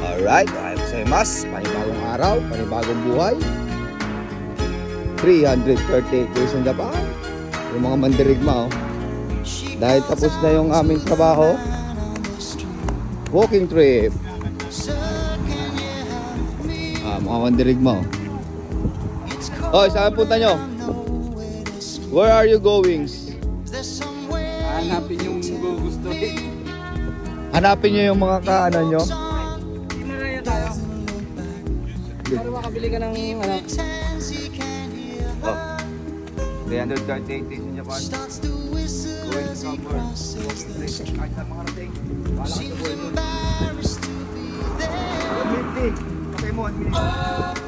Alright, ayos sa mas. Panibagong araw, panibagong buhay. 338 days in Japan. Yung mga mandirigma, oh. Dahil tapos na yung aming trabaho, walking trip. Mga mandirigma, oh. Oh, saan punta nyo? Where are you going? Hanapin yung gugustuhin. Hanapin nyo yung mga kaano nyo. Maraya tayo. Para makabili ka ng ano. Oh. 338 days in Japan. Going to cover. Kahit na mga rating. Wala ka sa buhay mo. 150. Okay mo, 1 minute.